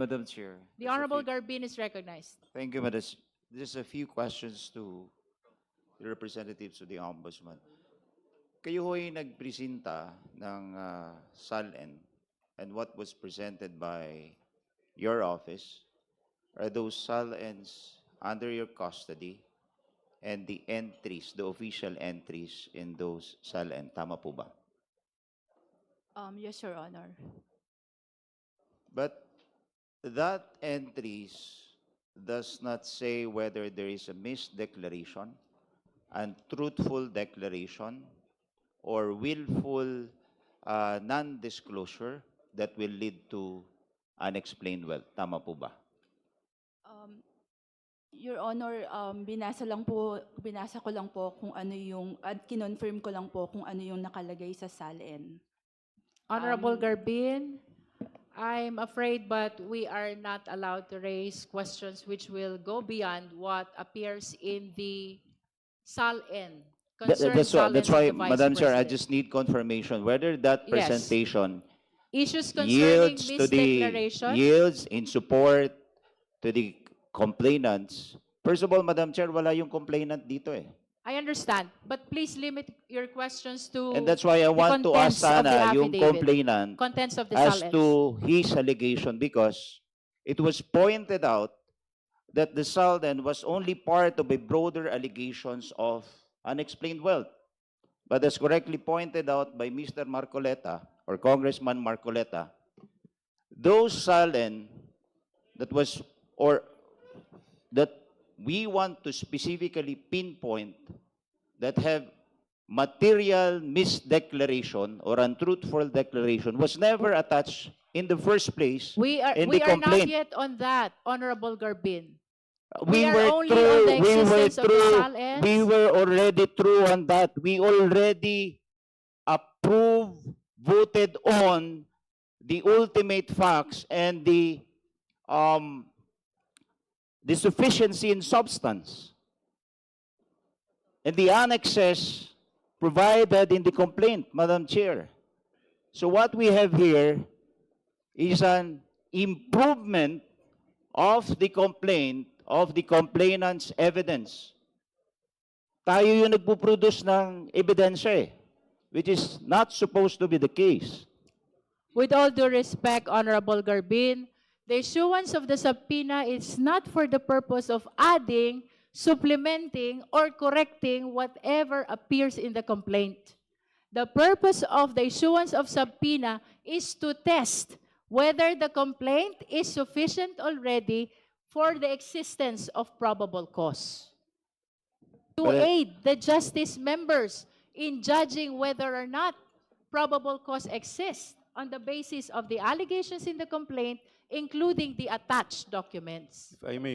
Madam Chair. The Honorable Garbin is recognized. Thank you, Madam. Just a few questions to the representatives of the Ombudsman. Kayo ho'y nagpresenta ng SALN, and what was presented by your office are those SALNs under your custody and the entries, the official entries in those SALN. Tama po ba? Yes, Your Honor. But that entries does not say whether there is a misdeclaration, untruthful declaration, or willful non-disclosure that will lead to unexplained wealth. Tama po ba? Your Honor, binasa ko lang po kung ano yung, at kinonfirm ko lang po kung ano yung nakalagay sa SALN. Honorable Garbin, I'm afraid but we are not allowed to raise questions which will go beyond what appears in the SALN. That's why, Madam Chair, I just need confirmation whether that Yes. presentation Issues concerning misdeclaration. yields in support to the complainants. First of all, Madam Chair, wala yung complainant dito eh. I understand, but please limit your questions to And that's why I want to ask contents of the sana yung affidavit. complainant contents of the as SALNs. to his allegation, because it was pointed out that the SALN was only part of a broader allegations of unexplained wealth. But as correctly pointed out by Mr. Marcoleta, or Congressman Marcoleta, those SALN that was, or that we want to specifically pinpoint that have material misdeclaration or untruthful declaration was never attached in the first place We are in the not complaint. yet on that, Honorable Garbin. We are were only on the existence of the SALNs. we were already through on that. We already approved, voted on the ultimate facts and the sufficiency in substance. And the annexes provided in the complaint, Madam Chair. So what we have here is an improvement of the complaint, of the complainant's evidence. Tayo yung nagpuproduce ng ebidensya eh, which is not supposed to be the case. With all due respect, Honorable Garbin, the issuance of the subpoena is not for the purpose of adding, supplementing, or correcting whatever appears in the complaint. The purpose of the issuance of subpoena is to test whether the complaint is sufficient already for the existence of probable cause. To aid the justice members in judging whether or not probable cause exists on the basis of the allegations in the complaint, including the attached documents. If I may,